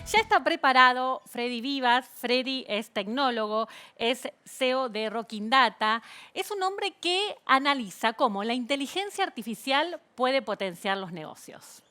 Ya está preparado Freddy Vivas. Freddy es tecnólogo, es CEO de Rocking Data. Es un hombre que analiza cómo la inteligencia artificial puede potenciar los negocios.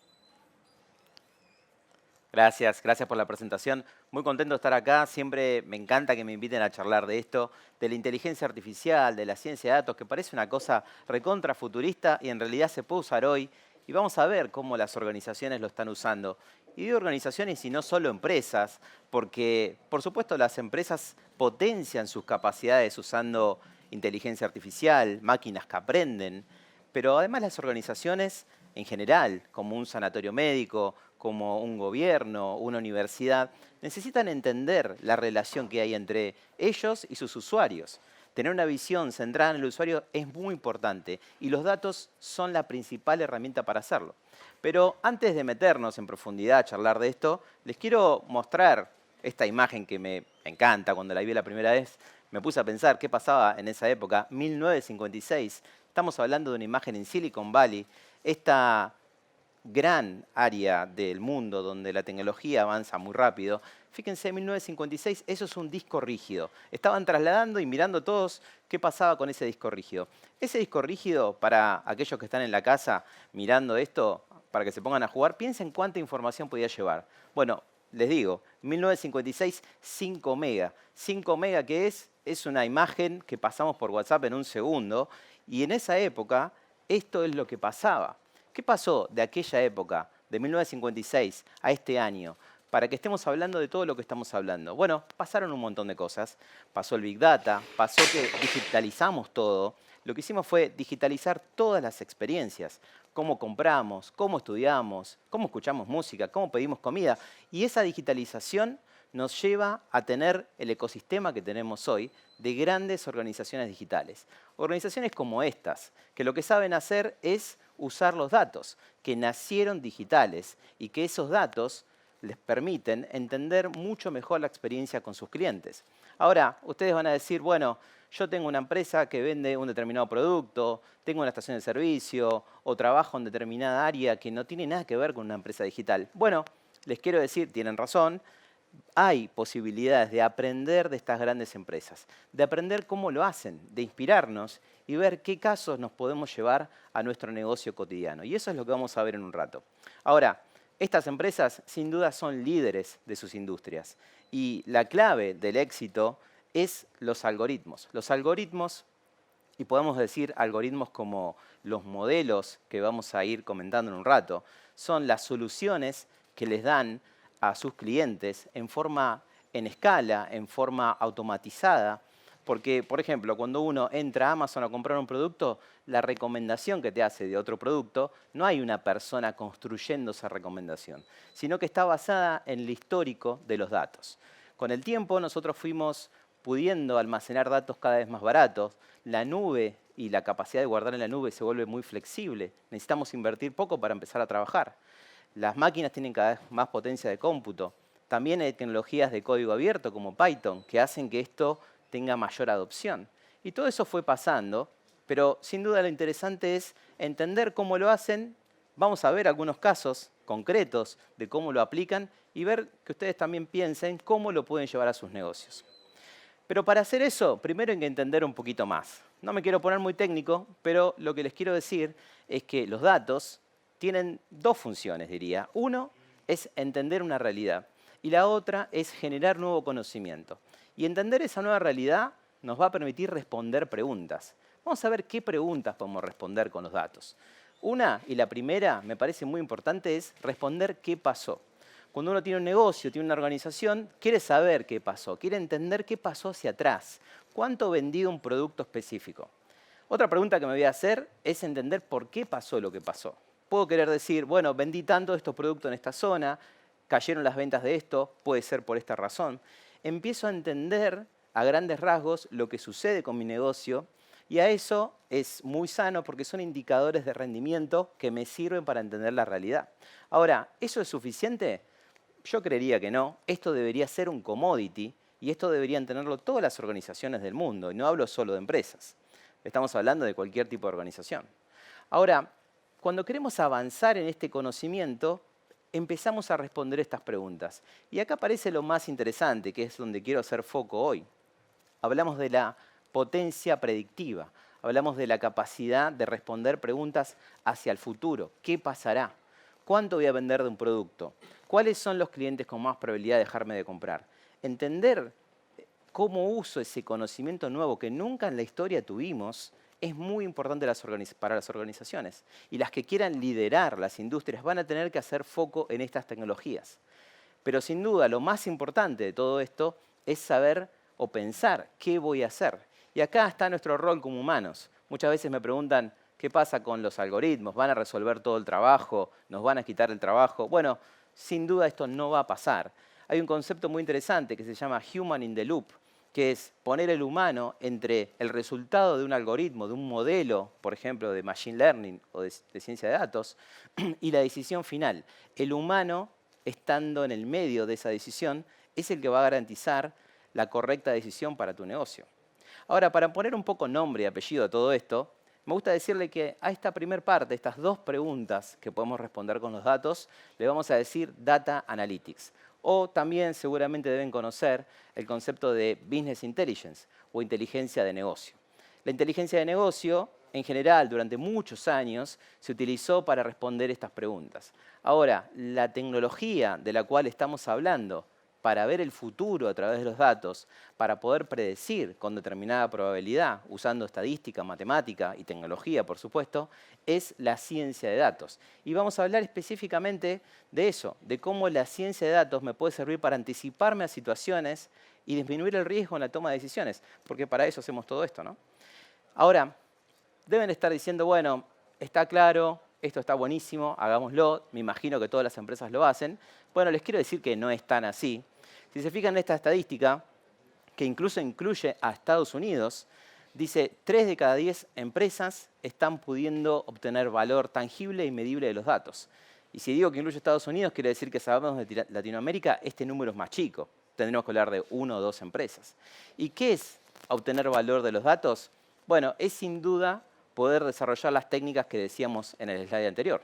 Gracias por la presentación. Muy contento de estar acá. Siempre me encanta que me inviten a charlar de esto, de la inteligencia artificial, de la ciencia de datos, que parece una cosa recontra futurista y en realidad se puede usar hoy. Y vamos a ver cómo las organizaciones lo están usando. Y digo organizaciones y no solo empresas, porque por supuesto las empresas potencian sus capacidades usando inteligencia artificial, máquinas que aprenden, pero además las organizaciones en general, como un sanatorio médico, como un gobierno, una universidad, necesitan entender la relación que hay entre ellos y sus usuarios. Tener una visión centrada en el usuario es muy importante y los datos son la principal herramienta para hacerlo. Pero antes de meternos en profundidad a charlar de esto, les quiero mostrar esta imagen que me encanta. Cuando la vi la primera vez, me puse a pensar qué pasaba en esa época, 1956. Estamos hablando de una imagen en Silicon Valley, esta gran área del mundo donde la tecnología avanza muy rápido. Fíjense, en 1956, eso es un disco rígido. Estaban trasladando y mirando todos qué pasaba con ese disco rígido. Ese disco rígido, para aquellos que están en la casa mirando esto, para que se pongan a jugar, piensen cuánta información podía llevar. Bueno, les digo, 1956, 5 mega. 5 mega, ¿qué es? Es una imagen que pasamos por WhatsApp en un segundo. Y en esa época, esto es lo que pasaba. ¿Qué pasó de aquella época, de 1956 a este año, para que estemos hablando de todo lo que estamos hablando? Bueno, pasaron un montón de cosas. Pasó el Big Data, pasó que digitalizamos todo. Lo que hicimos fue digitalizar todas las experiencias. Cómo compramos, cómo estudiamos, cómo escuchamos música, cómo pedimos comida. Y esa digitalización nos lleva a tener el ecosistema que tenemos hoy de grandes organizaciones digitales. Organizaciones como estas, que lo que saben hacer es usar los datos, que nacieron digitales y que esos datos les permiten entender mucho mejor la experiencia con sus clientes. Ahora, ustedes van a decir, bueno, yo tengo una empresa que vende un determinado producto, tengo una estación de servicio o trabajo en determinada área que no tiene nada que ver con una empresa digital. Bueno, les quiero decir, tienen razón, hay posibilidades de aprender de estas grandes empresas, de aprender cómo lo hacen, de inspirarnos y ver qué casos nos podemos llevar a nuestro negocio cotidiano. Y eso es lo que vamos a ver en un rato. Ahora, estas empresas sin duda son líderes de sus industrias y la clave del éxito es los algoritmos. Los algoritmos, y podemos decir algoritmos como los modelos que vamos a ir comentando en un rato, son las soluciones que les dan a sus clientes en escala, en forma automatizada. Porque, por ejemplo, cuando uno entra a Amazon a comprar un producto, la recomendación que te hace de otro producto, no hay una persona construyendo esa recomendación, sino que está basada en el histórico de los datos. Con el tiempo nosotros fuimos pudiendo almacenar datos cada vez más baratos, la nube y la capacidad de guardar en la nube se vuelve muy flexible, necesitamos invertir poco para empezar a trabajar. Las máquinas tienen cada vez más potencia de cómputo. También hay tecnologías de código abierto como Python que hacen que esto tenga mayor adopción. Y todo eso fue pasando, pero sin duda lo interesante es entender cómo lo hacen. Vamos a ver algunos casos concretos de cómo lo aplican y ver que ustedes también piensen cómo lo pueden llevar a sus negocios. Pero para hacer eso, primero hay que entender un poquito más. No me quiero poner muy técnico, pero lo que les quiero decir es que los datos tienen dos funciones, diría. Uno es entender una realidad y la otra es generar nuevo conocimiento. Y entender esa nueva realidad nos va a permitir responder preguntas. Vamos a ver qué preguntas podemos responder con los datos. Una, y la primera, me parece muy importante, es responder qué pasó. Cuando uno tiene un negocio, tiene una organización, quiere saber qué pasó, quiere entender qué pasó hacia atrás, cuánto vendió un producto específico. Otra pregunta que me voy a hacer es entender por qué pasó lo que pasó. Puedo querer decir, bueno, vendí tanto de estos productos en esta zona, cayeron las ventas de esto, puede ser por esta razón. Empiezo a entender a grandes rasgos lo que sucede con mi negocio y a eso es muy sano porque son indicadores de rendimiento que me sirven para entender la realidad. Ahora, ¿eso es suficiente? Yo creería que no. Esto debería ser un commodity y esto deberían tenerlo todas las organizaciones del mundo. Y no hablo solo de empresas. Estamos hablando de cualquier tipo de organización. Ahora, cuando queremos avanzar en este conocimiento, empezamos a responder estas preguntas. Y acá aparece lo más interesante, que es donde quiero hacer foco hoy. Hablamos de la potencia predictiva, hablamos de la capacidad de responder preguntas hacia el futuro. ¿Qué pasará? ¿Cuánto voy a vender de un producto? ¿Cuáles son los clientes con más probabilidad de dejarme de comprar? Entender cómo uso ese conocimiento nuevo que nunca en la historia tuvimos es muy importante para las organizaciones. Y las que quieran liderar las industrias van a tener que hacer foco en estas tecnologías. Pero sin duda, lo más importante de todo esto es saber o pensar qué voy a hacer. Y acá está nuestro rol como humanos. Muchas veces me preguntan, ¿qué pasa con los algoritmos? ¿Van a resolver todo el trabajo? ¿Nos van a quitar el trabajo? Bueno, sin duda esto no va a pasar. Hay un concepto muy interesante que se llama Human in the Loop, que es poner el humano entre el resultado de un algoritmo, de un modelo, por ejemplo, de Machine Learning o de ciencia de datos, y la decisión final. El humano, estando en el medio de esa decisión, es el que va a garantizar la correcta decisión para tu negocio. Ahora, para poner un poco nombre y apellido a todo esto, me gusta decirle que a esta primera parte, estas dos preguntas que podemos responder con los datos, le vamos a decir Data Analytics. O también seguramente deben conocer el concepto de Business Intelligence o inteligencia de negocio. La inteligencia de negocio, en general, durante muchos años, se utilizó para responder estas preguntas. Ahora, la tecnología de la cual estamos hablando para ver el futuro a través de los datos, para poder predecir con determinada probabilidad, usando estadística, matemática y tecnología, por supuesto, es la ciencia de datos. Y vamos a hablar específicamente de eso, de cómo la ciencia de datos me puede servir para anticiparme a situaciones y disminuir el riesgo en la toma de decisiones, porque para eso hacemos todo esto, ¿no? Ahora, deben estar diciendo, bueno, está claro, esto está buenísimo, hagámoslo, me imagino que todas las empresas lo hacen. Bueno, les quiero decir que no es tan así. Si se fijan en esta estadística, que incluso incluye a Estados Unidos, dice 3 de cada 10 empresas están pudiendo obtener valor tangible y medible de los datos. Y si digo que incluye a Estados Unidos, quiere decir que sabemos de Latinoamérica, este número es más chico. Tendremos que hablar de 1 o 2 empresas. ¿Y qué es obtener valor de los datos? Bueno, es sin duda poder desarrollar las técnicas que decíamos en el slide anterior.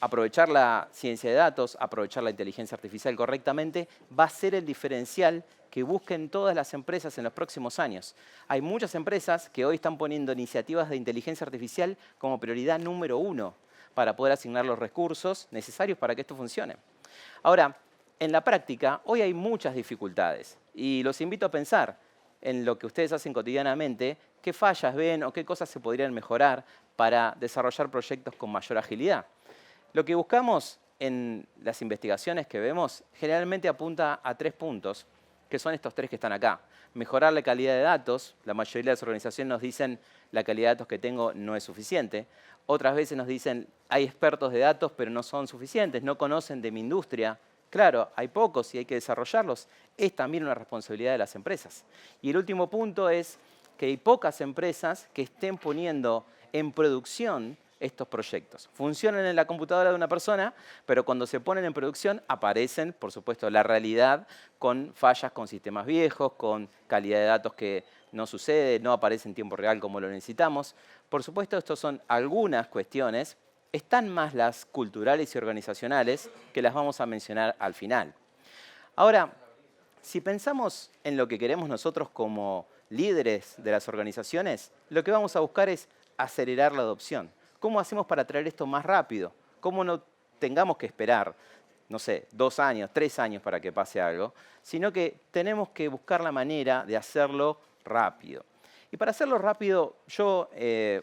Aprovechar la ciencia de datos, aprovechar la inteligencia artificial correctamente, va a ser el diferencial que busquen todas las empresas en los próximos años. Hay muchas empresas que hoy están poniendo iniciativas de inteligencia artificial como prioridad número 1 para poder asignar los recursos necesarios para que esto funcione. Ahora, en la práctica, hoy hay muchas dificultades y los invito a pensar en lo que ustedes hacen cotidianamente, qué fallas ven o qué cosas se podrían mejorar para desarrollar proyectos con mayor agilidad. Lo que buscamos en las investigaciones que vemos generalmente apunta a 3 puntos, que son estos 3 que están acá. Mejorar la calidad de datos. La mayoría de las organizaciones nos dicen la calidad de datos que tengo no es suficiente. Otras veces nos dicen hay expertos de datos pero no son suficientes, no conocen de mi industria. Claro, hay pocos y hay que desarrollarlos. Es también una responsabilidad de las empresas. Y el último punto es que hay pocas empresas que estén poniendo en producción estos proyectos. Funcionan en la computadora de una persona, pero cuando se ponen en producción aparecen, por supuesto, la realidad con fallas con sistemas viejos, con calidad de datos que no sucede, no aparece en tiempo real como lo necesitamos. Por supuesto, estas son algunas cuestiones. Están más las culturales y organizacionales, que las vamos a mencionar al final. Ahora, si pensamos en lo que queremos nosotros como líderes de las organizaciones, lo que vamos a buscar es acelerar la adopción. ¿Cómo hacemos para traer esto más rápido? ¿Cómo no tengamos que esperar, no sé, 2 años, 3 años para que pase algo? Sino que tenemos que buscar la manera de hacerlo rápido. Y para hacerlo rápido, yo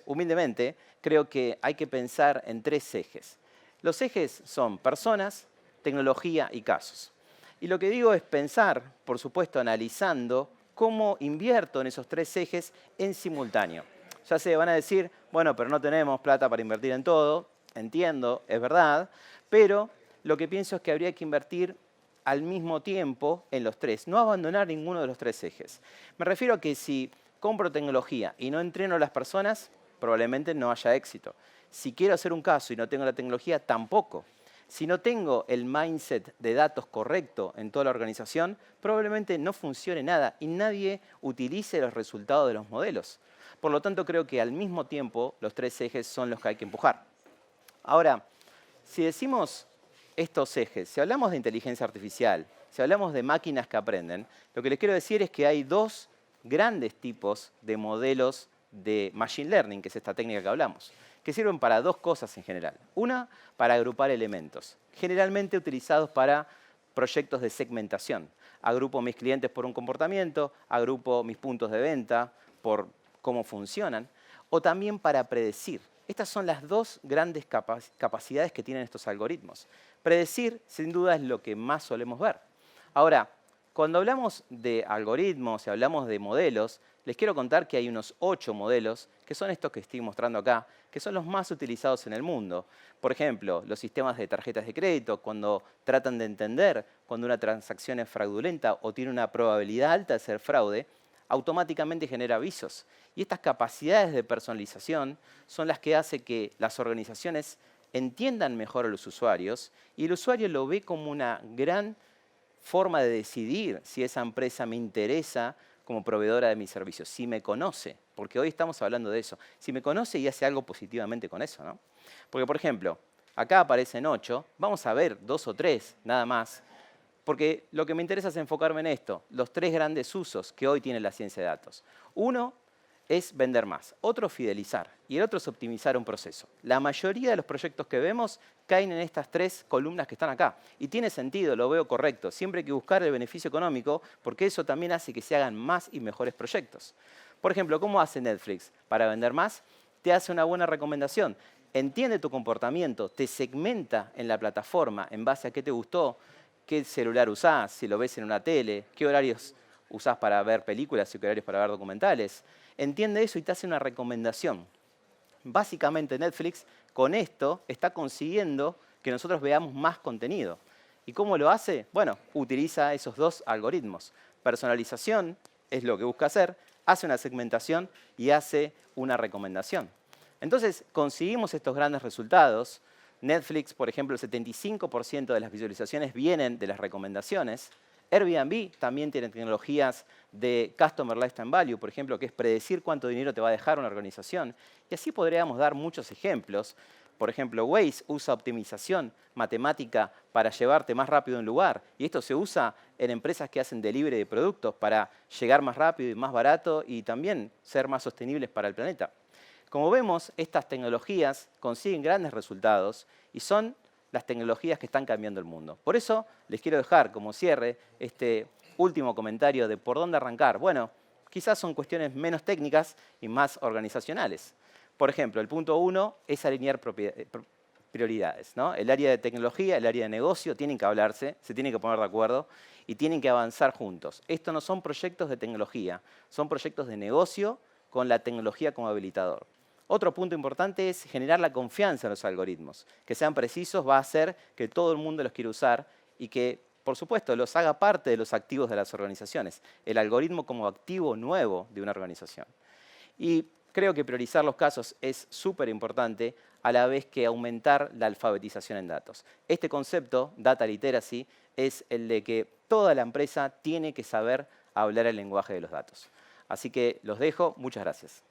humildemente creo que hay que pensar en 3 ejes. Los ejes son personas, tecnología y casos. Y lo que digo es pensar, por supuesto, analizando cómo invierto en esos 3 ejes en simultáneo. Ya se van a decir, bueno, pero no tenemos plata para invertir en todo. Entiendo, es verdad, pero lo que pienso es que habría que invertir al mismo tiempo en los 3, no abandonar ninguno de los 3 ejes. Me refiero a que si compro tecnología y no entreno a las personas, probablemente no haya éxito. Si quiero hacer un caso y no tengo la tecnología, tampoco. Si no tengo el mindset de datos correcto en toda la organización, probablemente no funcione nada y nadie utilice los resultados de los modelos. Por lo tanto, creo que al mismo tiempo los 3 ejes son los que hay que empujar. Ahora, si decimos estos ejes, si hablamos de inteligencia artificial, si hablamos de máquinas que aprenden, lo que les quiero decir es que hay dos grandes tipos de modelos de Machine Learning, que es esta técnica que hablamos, que sirven para dos cosas en general. Una, para agrupar elementos, generalmente utilizados para proyectos de segmentación. Agrupo mis clientes por un comportamiento, agrupo mis puntos de venta por cómo funcionan, o también para predecir. Estas son las dos grandes capacidades que tienen estos algoritmos. Predecir, sin duda, es lo que más solemos ver. Ahora, cuando hablamos de algoritmos y hablamos de modelos, les quiero contar que hay unos 8 modelos, que son estos que estoy mostrando acá, que son los más utilizados en el mundo. Por ejemplo, los sistemas de tarjetas de crédito, cuando tratan de entender cuando una transacción es fraudulenta o tiene una probabilidad alta de ser fraude, automáticamente genera avisos. Y estas capacidades de personalización son las que hacen que las organizaciones entiendan mejor a los usuarios y el usuario lo ve como una gran forma de decidir si esa empresa me interesa como proveedora de mis servicios, si me conoce, porque hoy estamos hablando de eso, si me conoce y hace algo positivamente con eso, ¿no? Porque, por ejemplo, acá aparecen 8, vamos a ver 2 o 3 nada más, porque lo que me interesa es enfocarme en esto, los 3 grandes usos que hoy tiene la ciencia de datos. Uno es vender más, otro fidelizar y el otro es optimizar un proceso. La mayoría de los proyectos que vemos caen en estas 3 columnas que están acá. Y tiene sentido, lo veo correcto. Siempre hay que buscar el beneficio económico porque eso también hace que se hagan más y mejores proyectos. Por ejemplo, ¿cómo hace Netflix para vender más? Te hace una buena recomendación. Entiende tu comportamiento, te segmenta en la plataforma en base a qué te gustó, qué celular usás, si lo ves en una tele, qué horarios usás para ver películas y qué horarios para ver documentales. Entiende eso y te hace una recomendación. Básicamente Netflix con esto está consiguiendo que nosotros veamos más contenido. ¿Y cómo lo hace? Bueno, utiliza esos 2 algoritmos. Personalización es lo que busca hacer, hace una segmentación y hace una recomendación. Entonces conseguimos estos grandes resultados. Netflix, por ejemplo, el 75% de las visualizaciones vienen de las recomendaciones. Airbnb también tiene tecnologías de Customer Lifetime Value, por ejemplo, que es predecir cuánto dinero te va a dejar una organización. Y así podríamos dar muchos ejemplos. Por ejemplo, Waze usa optimización matemática para llevarte más rápido a un lugar. Y esto se usa en empresas que hacen delivery de productos para llegar más rápido y más barato y también ser más sostenibles para el planeta. Como vemos, estas tecnologías consiguen grandes resultados y son las tecnologías que están cambiando el mundo. Por eso les quiero dejar como cierre este último comentario de por dónde arrancar. Bueno, quizás son cuestiones menos técnicas y más organizacionales. Por ejemplo, el punto 1 es alinear prioridades, ¿no? El área de tecnología, el área de negocio tienen que hablarse, se tienen que poner de acuerdo y tienen que avanzar juntos. Estos no son proyectos de tecnología, son proyectos de negocio con la tecnología como habilitador. Otro punto importante es generar la confianza en los algoritmos. Que sean precisos va a hacer que todo el mundo los quiera usar y que, por supuesto, los haga parte de los activos de las organizaciones. El algoritmo como activo nuevo de una organización. Y creo que priorizar los casos es súper importante a la vez que aumentar la alfabetización en datos. Este concepto, Data Literacy, es el de que toda la empresa tiene que saber hablar el lenguaje de los datos. Así que los dejo. Muchas gracias.